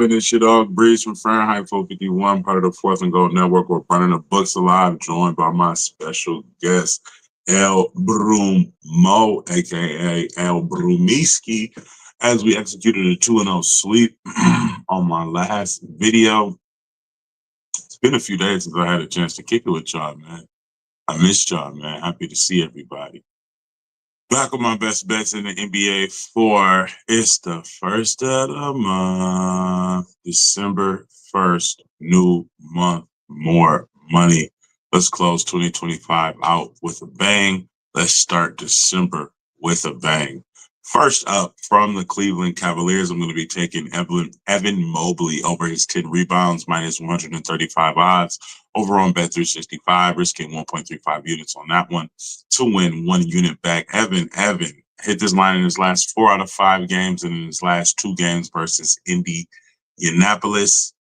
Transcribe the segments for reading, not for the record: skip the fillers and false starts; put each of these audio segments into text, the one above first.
poppin'? It's your dog Breeze from Fahrenheit 451, part of the Fourth and Gold Network. We're running the books alive, joined by my special guest, El Brumo, aka El Brumiski, as we executed a 2-0 sweep on my last video. It's been a few days since I had a chance to kick it with y'all, man. I missed y'all, man. Happy to see everybody. Back with my best bets in the NBA for it's the first of the month, December 1st, new month, more money. Let's close 2025 out with a bang. Let's start December with a bang. First up from the Cleveland Cavaliers, I'm going to be taking Evan Mobley over his 10 rebounds, minus 135 odds. Over on Bet365, risking 1.35 units on that one to win 1 unit back. Evan hit this line in his last 4 out of 5 games and in his last 2 games versus Indianapolis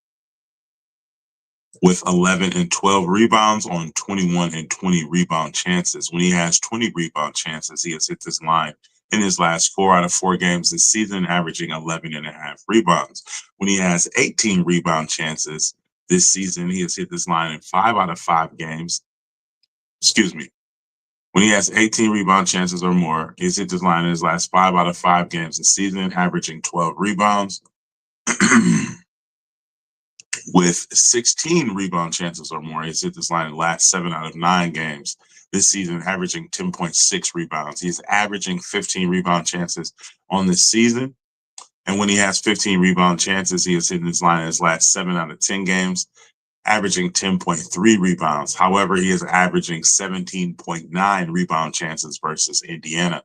with 11 and 12 rebounds on 21 and 20 rebound chances. When he has 20 rebound chances, he has hit this line in his last 4 out of 4 games this season, averaging 11 and a half rebounds. When he has 18 rebound chances this season, he has hit this line in 5 out of 5 games. When he has 18 rebound chances or more, he's hit this line in his last 5 out of 5 games this season, averaging 12 rebounds. With 16 rebound chances or more, he's hit this line in the last 7 out of 9 games this season, averaging 10.6 rebounds. He's averaging 15 rebound chances on this season. And when he has 15 rebound chances, he has hit this line in his last 7 out of 10 games, averaging 10.3 rebounds. However, he is averaging 17.9 rebound chances versus Indiana.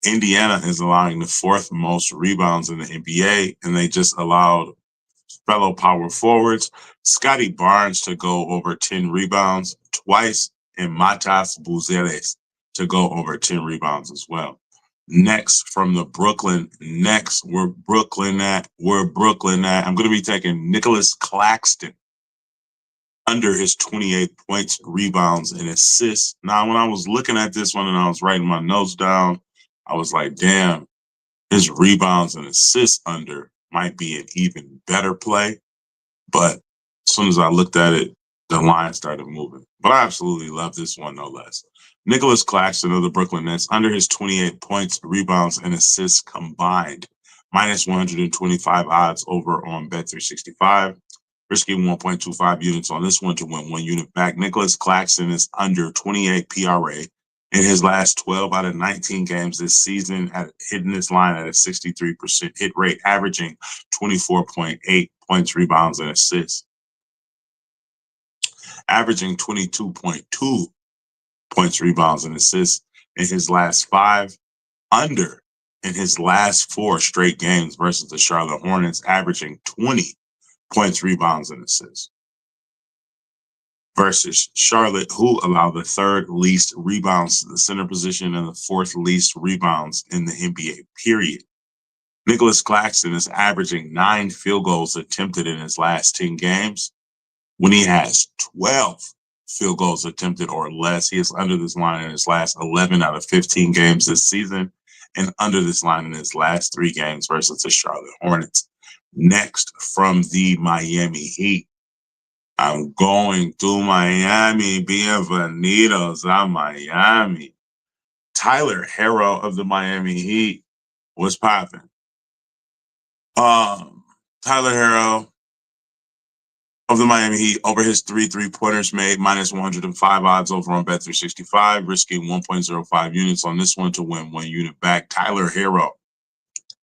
Indiana is allowing the 4th most rebounds in the NBA, and they just allowed fellow power forwards Scotty Barnes to go over 10 rebounds twice, and Matas Buzeles to go over 10 rebounds as well. Next from the Brooklyn Nets, we're Brooklyn at. I'm going to be taking Nicholas Claxton under his 28 points, rebounds, and assists. Now, when I was looking at this one and I was writing my notes down, I was like, damn, his rebounds and assists under might be an even better play. But as soon as I looked at it, the line started moving. But I absolutely love this one, no less. Nicholas Claxton of the Brooklyn Nets, under his 28 points, rebounds, and assists combined, minus 125 odds over on Bet365. Risking 1.25 units on this one to win 1 unit back. Nicholas Claxton is under 28 PRA in his last 12 out of 19 games this season, hitting this line at a 63% hit rate, averaging 24.8 points, rebounds, and assists. Averaging 22.2 points, rebounds, and assists in his last 5, under in his last 4 straight games versus the Charlotte Hornets, averaging 20 points, rebounds, and assists. Versus Charlotte, who allow the 3rd least rebounds to the center position and the 4th least rebounds in the NBA, period. Nicholas Claxton is averaging 9 field goals attempted in his last 10 games. When he has 12 field goals attempted or less, he is under this line in his last 11 out of 15 games this season, and under this line in his last 3 games versus the Charlotte Hornets. Next, from the Miami Heat, I'm going to Miami. Bienvenidos a Miami. Tyler Herro of the Miami Heat was popping. Tyler Herro of the Miami Heat over his 3 3-pointers made, minus 105 odds over on Bet365, risking 1.05 units on this one to win 1 unit back. Tyler Herro.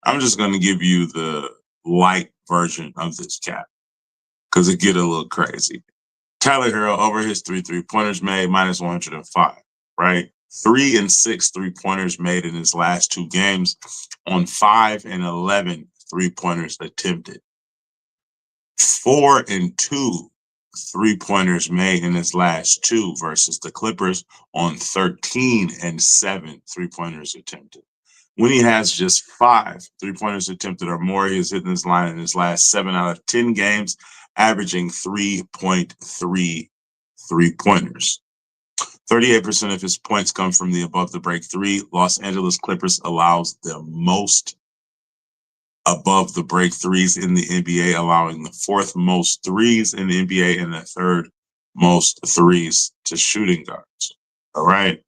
I'm just going to give you the light version of this cap because it get a little crazy. Tyler Herro over his 3 3-pointers made, minus 105, right? 3 and 6 3-pointers made in his last 2 games on 5 and 11 3-pointers attempted. 4 and 2 3-pointers made in his last 2 versus the Clippers on 13 and 7 3-pointers attempted. When he has just 5 3-pointers attempted or more, he has hit this line in his last 7 out of 10 games, averaging 3.3 3-pointers. 38% of his points come from the above the break 3. Los Angeles Clippers allows the most above the break threes in the NBA, allowing the fourth most threes in the NBA and the third most threes to shooting guards. All right.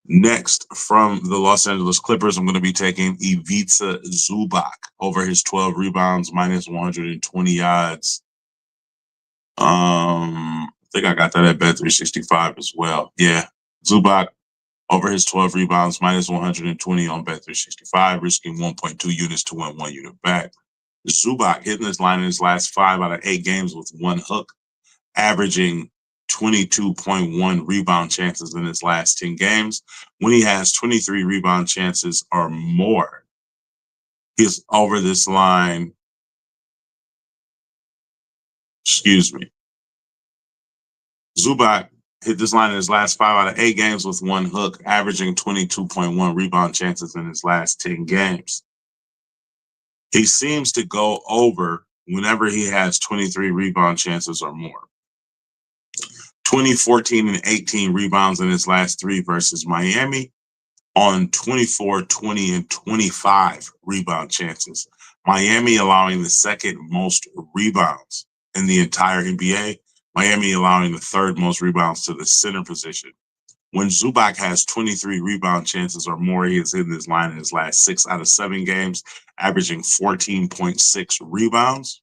Next, from the Los Angeles Clippers, I'm going to be taking Ivica Zubac over his 12 rebounds, minus 120 yards. I think I got that at Bet365 as well. Yeah, Zubac over his 12 rebounds, minus 120 on Bet365, risking 1.2 units to win 1 unit back. Zubac hitting this line in his last 5 out of 8 games with 1 hook, averaging 22.1 rebound chances in his last 10 games. When he has 23 rebound chances or more, he's over this line. Excuse me. Zubac hit this line in his last 5 out of 8 games with 1 hook, averaging 22.1 rebound chances in his last 10 games. He seems to go over whenever he has 23 rebound chances or more. 20, 14, and 18 rebounds in his last 3 versus Miami on 24, 20, and 25 rebound chances. Miami allowing the second most rebounds in the entire NBA. Miami allowing the third most rebounds to the center position. When Zubac has 23 rebound chances or more, he has hit this line in his last 6 out of 7 games, averaging 14.6 rebounds.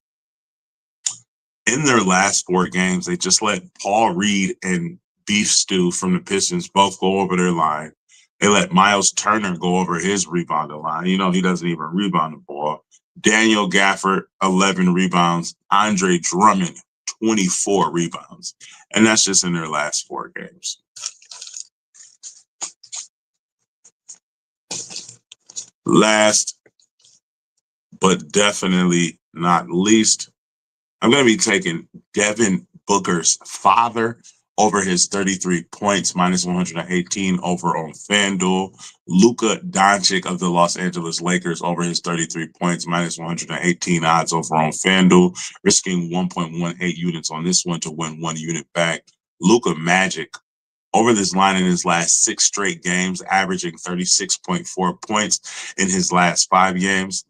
In their last 4 games, they just let Paul Reed and Beef Stew from the Pistons both go over their line. They let Miles Turner go over his rebounding line. You know, he doesn't even rebound the ball. Daniel Gafford, 11 rebounds. Andre Drummond, 24 rebounds. And that's just in their last 4 games. Last, but definitely not least, I'm going to be taking Devin Booker's father over his 33 points, minus 118 over on FanDuel. Luka Doncic of the Los Angeles Lakers over his 33 points, minus 118 odds over on FanDuel, risking 1.18 units on this one to win 1 unit back. Luka Magic over this line in his last 6 straight games, averaging 36.4 points in his last 5 games.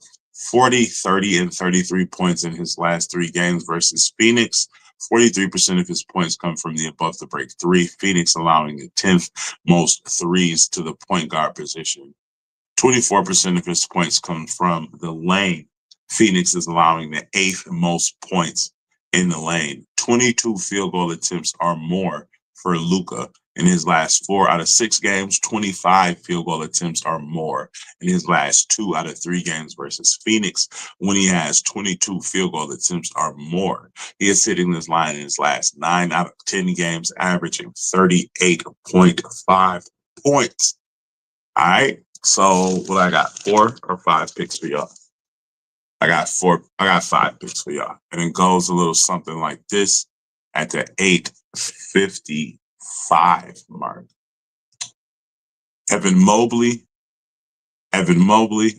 40, 30, and 33 points in his last 3 games versus Phoenix. 43% of his points come from the above the break 3. Phoenix allowing the 10th most threes to the point guard position. 24% of his points come from the lane. Phoenix is allowing the 8th most points in the lane. 22 field goal attempts or more for Luka in his last 4 out of 6 games. 25 field goal attempts or more in his last 2 out of 3 games versus Phoenix. When he has 22 field goal attempts or more, he is hitting this line in his last 9 out of 10 games, averaging 38.5 points. All right. So what I got, 4 or 5 picks for y'all? I got 5 picks for y'all. And it goes a little something like this at the 8:55 mark. Evan Mobley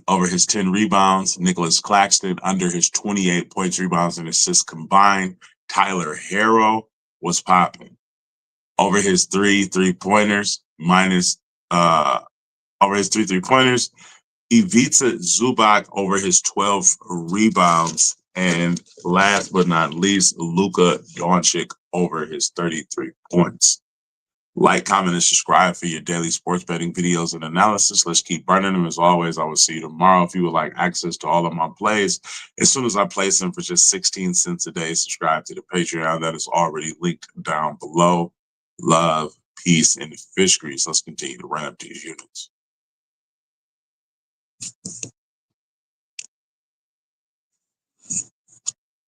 over his 10 rebounds. Nicholas Claxton under his 28 points, rebounds, and assists combined. Tyler Herro was popping. Over his 3 3-pointers, over his 3 3-pointers. Ivica Zubac over his 12 rebounds. And last but not least, Luka Doncic over his 33 points. Like, comment, and subscribe for your daily sports betting videos and analysis. Let's keep burning them. As always, I will see you tomorrow. If you would like access to all of my plays, as soon as I place them for just 16 cents a day, subscribe to the Patreon. That is already linked down below. Love, peace, and fish grease. Let's continue to run up these units.